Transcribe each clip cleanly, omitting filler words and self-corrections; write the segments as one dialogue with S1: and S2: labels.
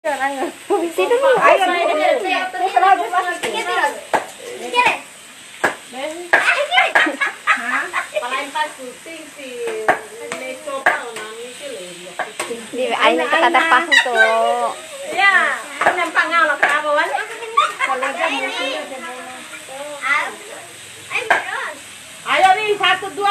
S1: Situ dulu. Ayo. Di ayo kita ada pahu tuh.
S2: Ya, nampak ngau lah kawan. Ayo nih 1, 2, 3.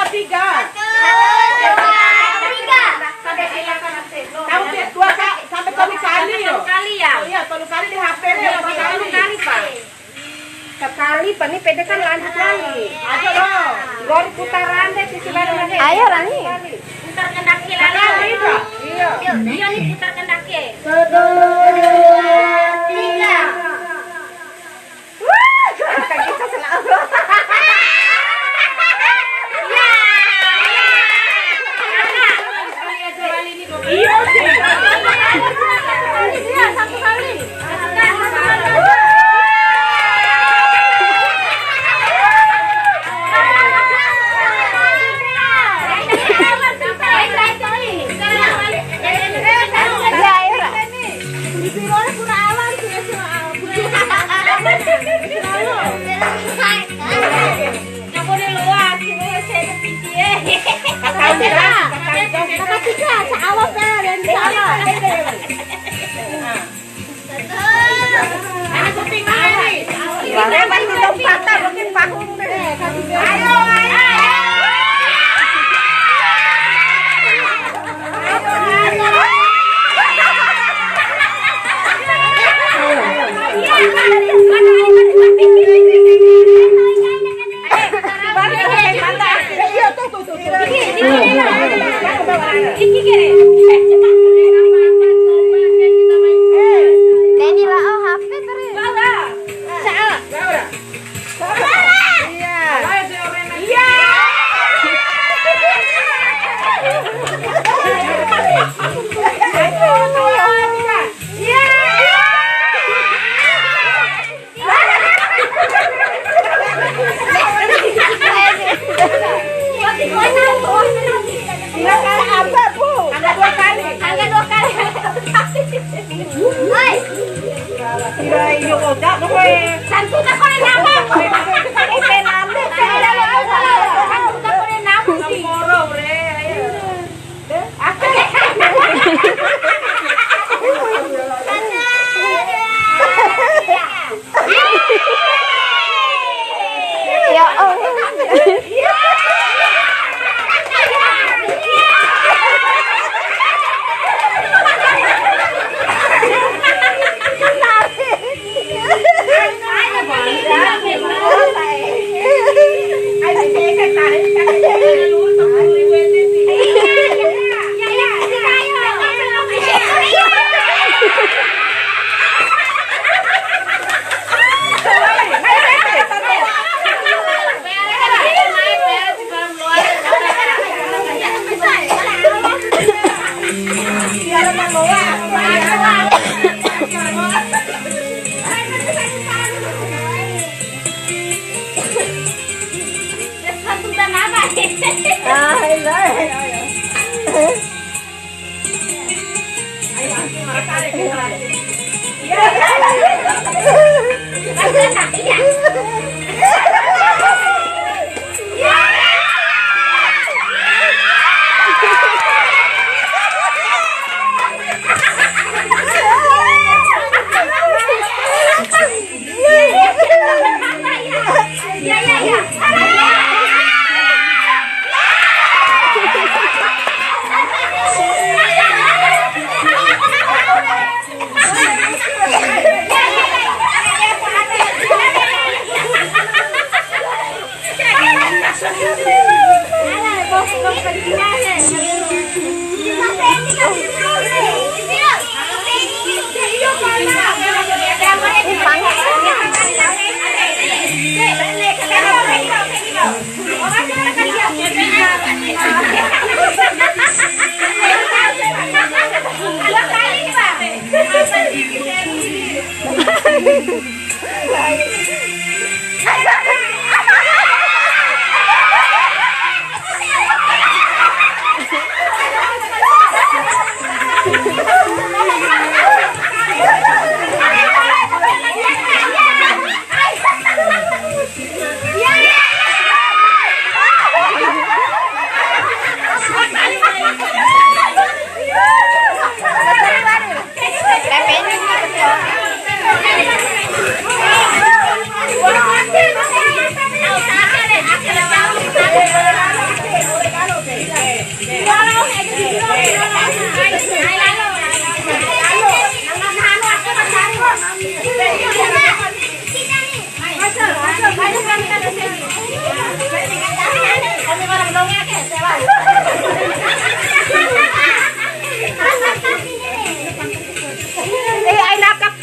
S2: Kamu dua sampai kali yo.
S1: Kali ya.
S2: Oh iya, kali di HP nya.
S1: Kali Pak. Sekali Pak ini pede kan lanjut lagi.
S2: Ayo loh.
S1: Gor putaran deh sisi baru lagi. Ayo Rani.
S3: Putar kendaki lagi.
S2: Iya.
S3: Iya nih putar kendaki.
S1: 1, 2, 3. Wah, kita selalu.
S2: Iya sih.
S3: Iya, 1 kali.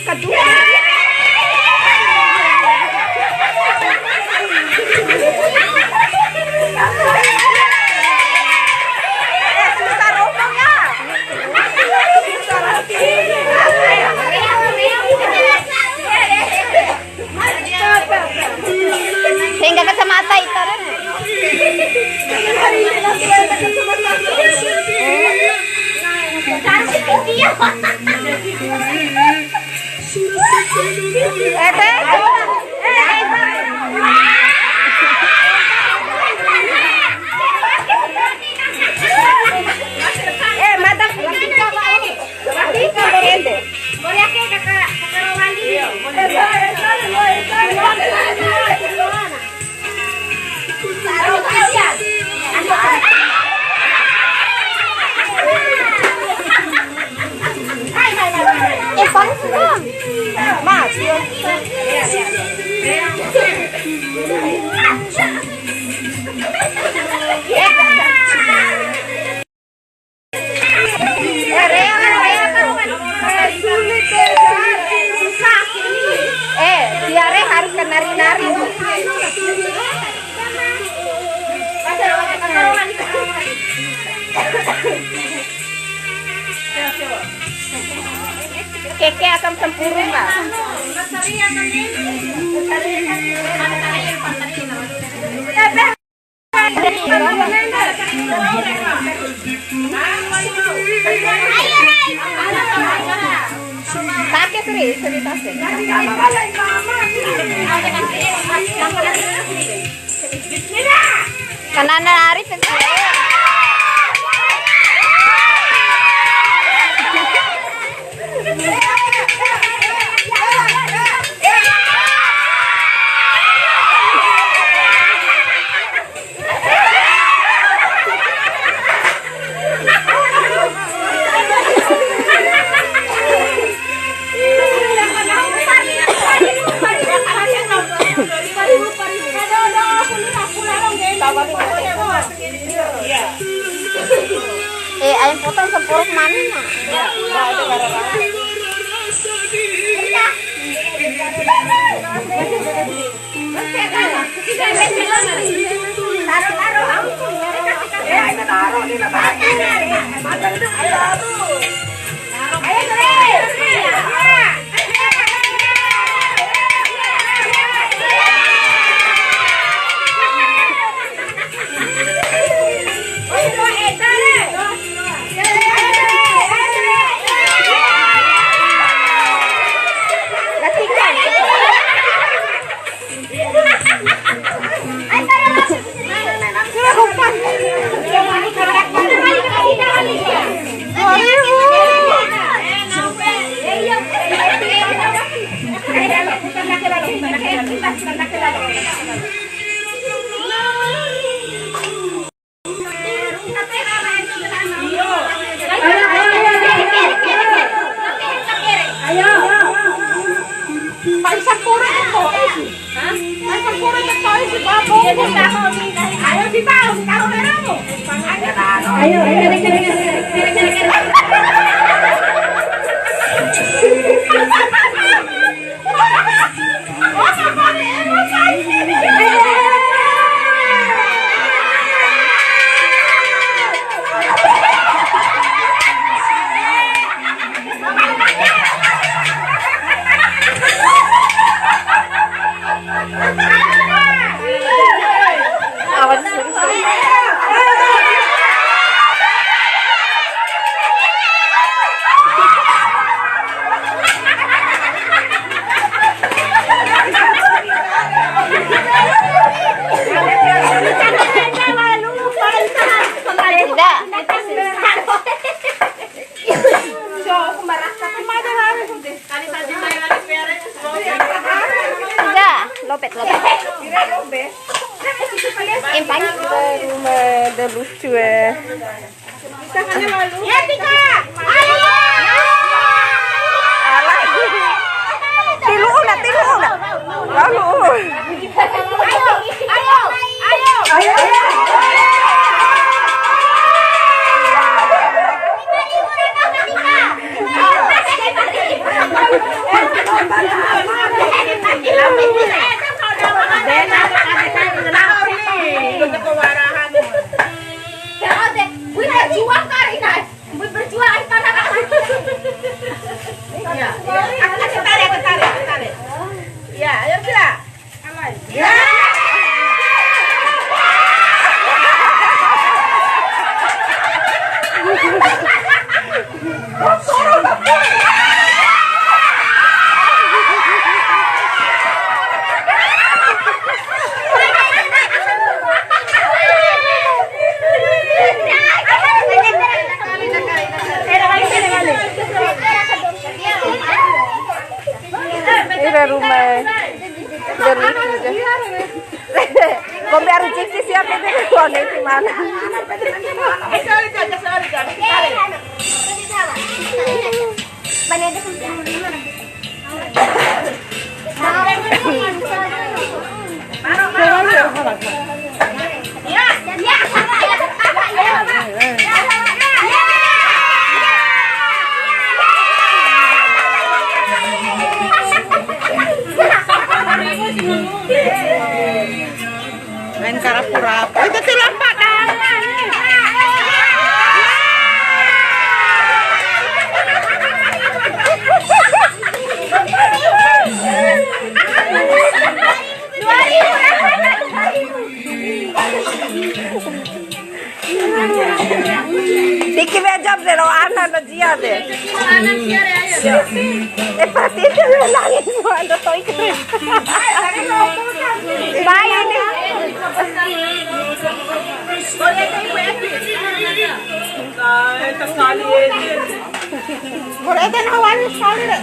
S1: Kedua. Susah ngomongnya. Sehingga kacamata itu. Mas, diare harus ke nari-nari. Keke akan sempurna. Sakit cerita karena nari ayam potong sempurna mana? Lopet. Empang rumah lucu ya. Ya Tika. Ayo. Alah. Tilu na. Lalu. Ayo. Ayo.
S2: Ya, ayo tidak? Ya.
S1: Ini rumah. Kau biar cik siapa itu kau nanti mana?
S2: Main karapura. Itu lambat dah.
S1: Dikit aja deh lo anak dia deh. Pasti itu nangis mana tuh itu. Baik ini. Boleh ada nawan sekali deh.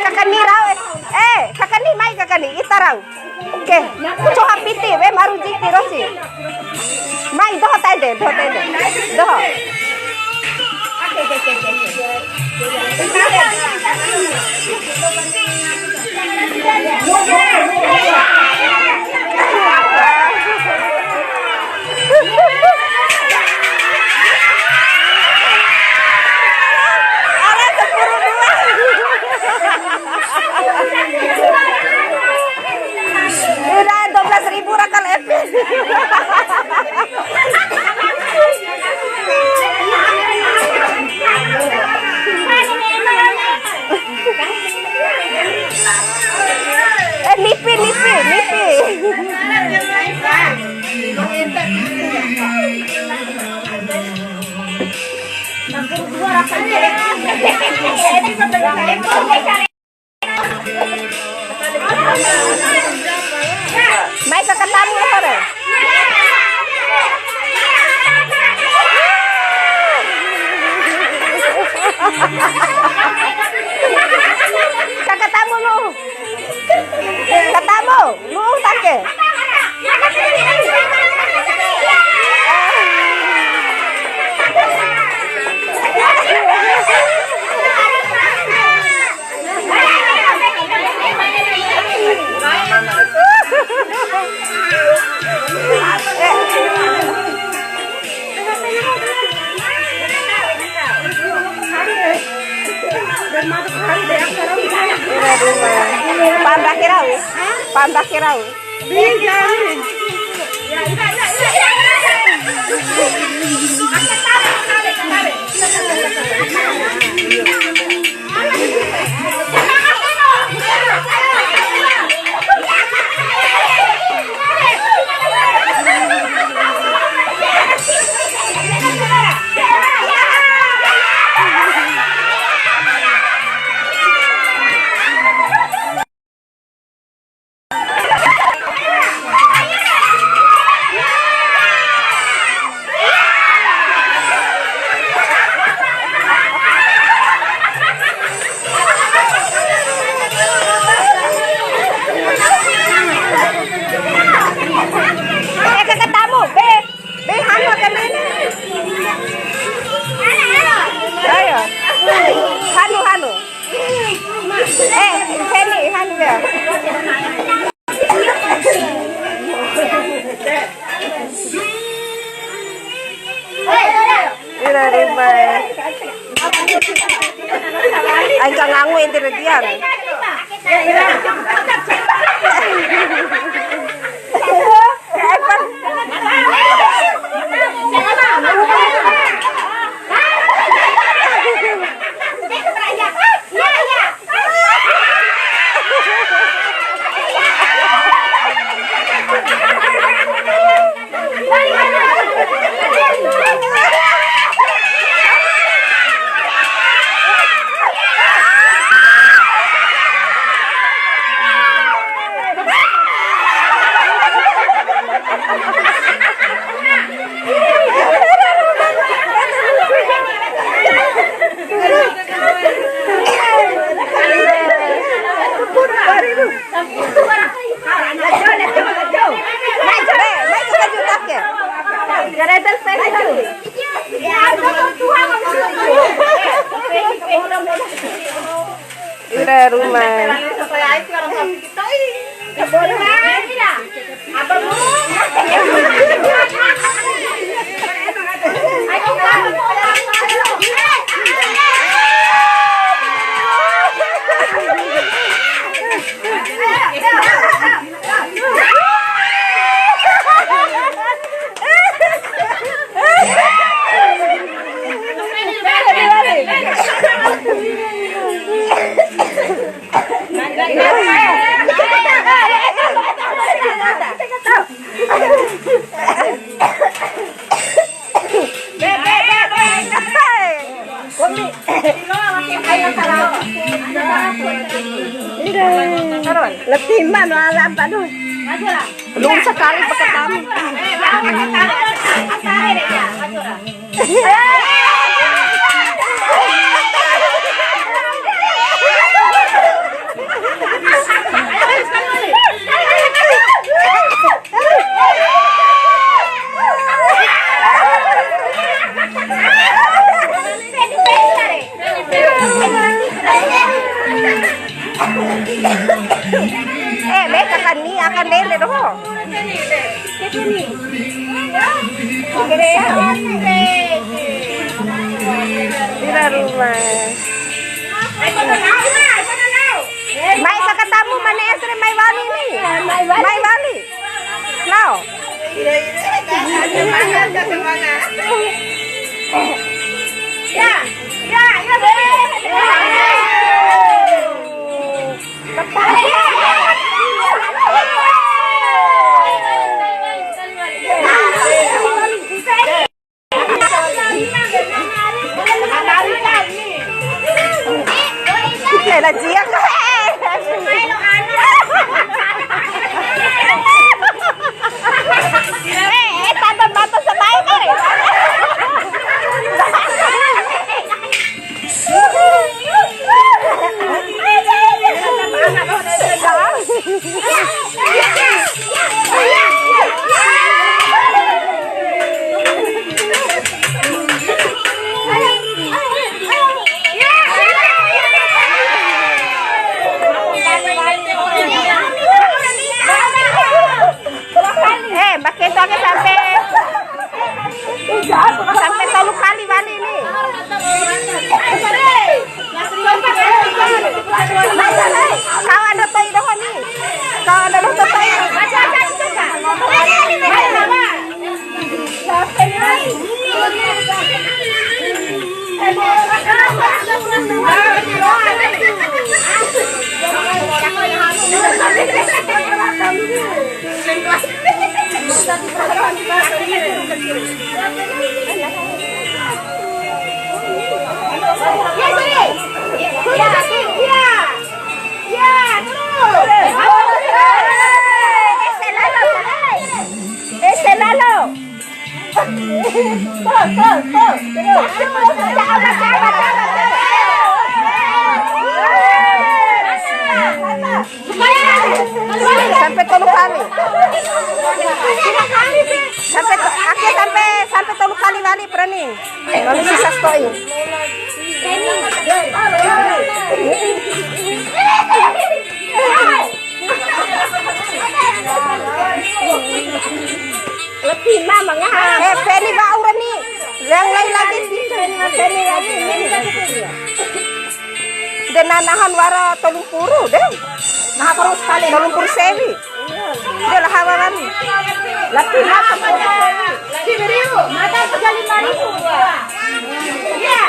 S1: Kakani raw kakani mai kakani itarang ke kucho hapiti we maru jiti rosi mai doh tade doh udah 12.000 rakal epis. Nipi. Mai kakatamu sore. Kakatamu lu. Katamu lu take. Pandaki raw.
S2: Biganin. Ya, ina. Akan tarik.
S1: Kakak tamu, be hanu kan ini. Ayo, hanu. Penny hanu ya. Ira riba. Ay kangangu entre dia. Ira rumah. Letiman alam padu. Belum sekali pakai tamu. Mereka akan lele doh. Ira rumah. Mai kakak tamu mana esre mai wali ni? Mai wali. Now. Là chia tanpa batas sebay ka rin. Ese Lalo. Sampai 3 kali. Sampai 3 kali wali berani. Lalu sisa stoi. Lebih mama ngah. Penny bau Rani. Yang lain lagi sih. Penny lagi. Dan nahan wara 30 deh. Nah terus kali 30 sewi. Dia lah hawalan. Lebih mama.
S2: Cibiriu, mata sekali 5.000. Iya.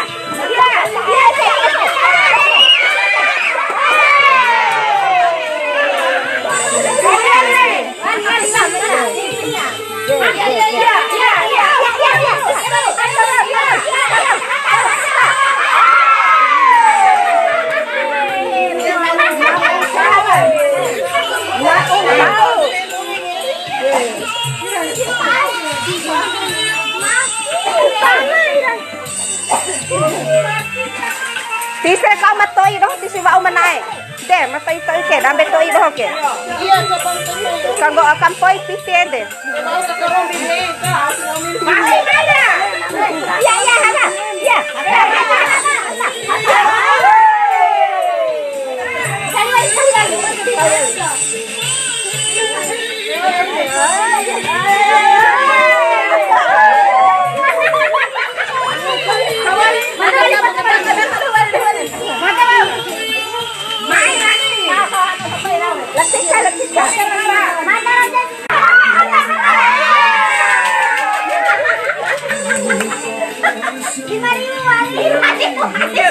S1: Tise kau matoi doh tise bau menai. Deh matoi toi ke dambe toi doh ke. Kanggo akan poi piti deh.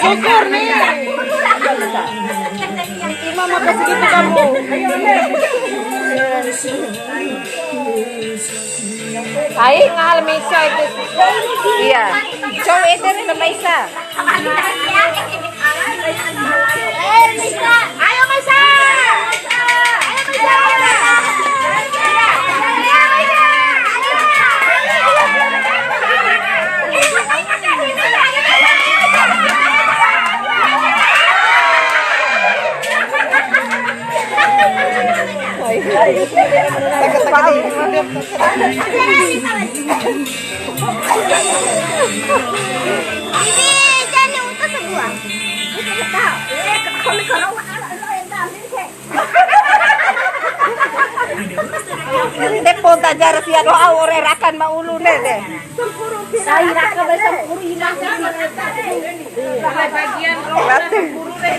S2: Syukur nih. Mama kasih gitu kamu. Ayo ngal Misa itu.
S1: Iya. Cow itu na Maisa.
S2: Ayo Misa.
S1: Tepon tajar siya doa ore rakan maulu ne deh.
S2: Saya raka bersempuru hilang. Bagian sempuru deh.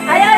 S2: Ayo.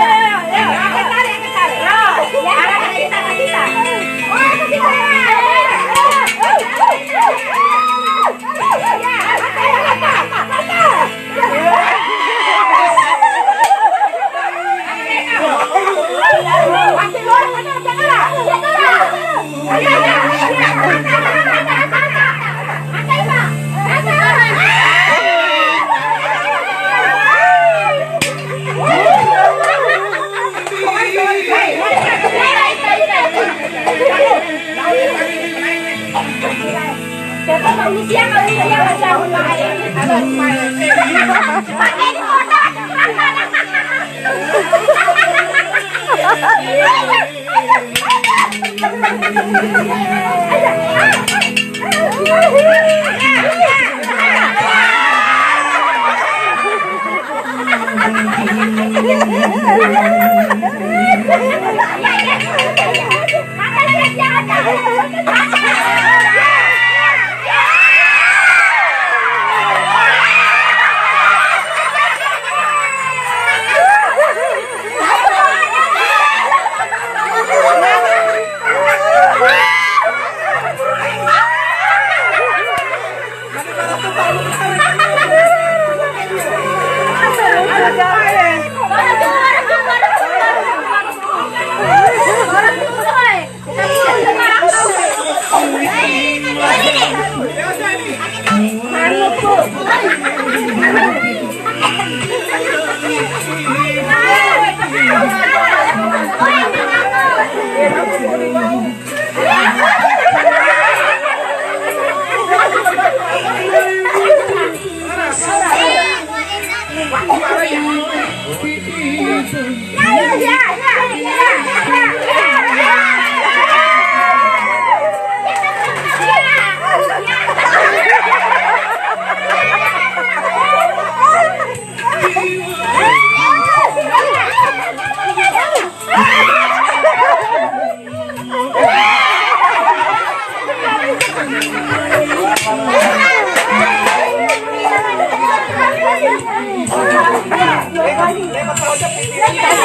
S1: Dah.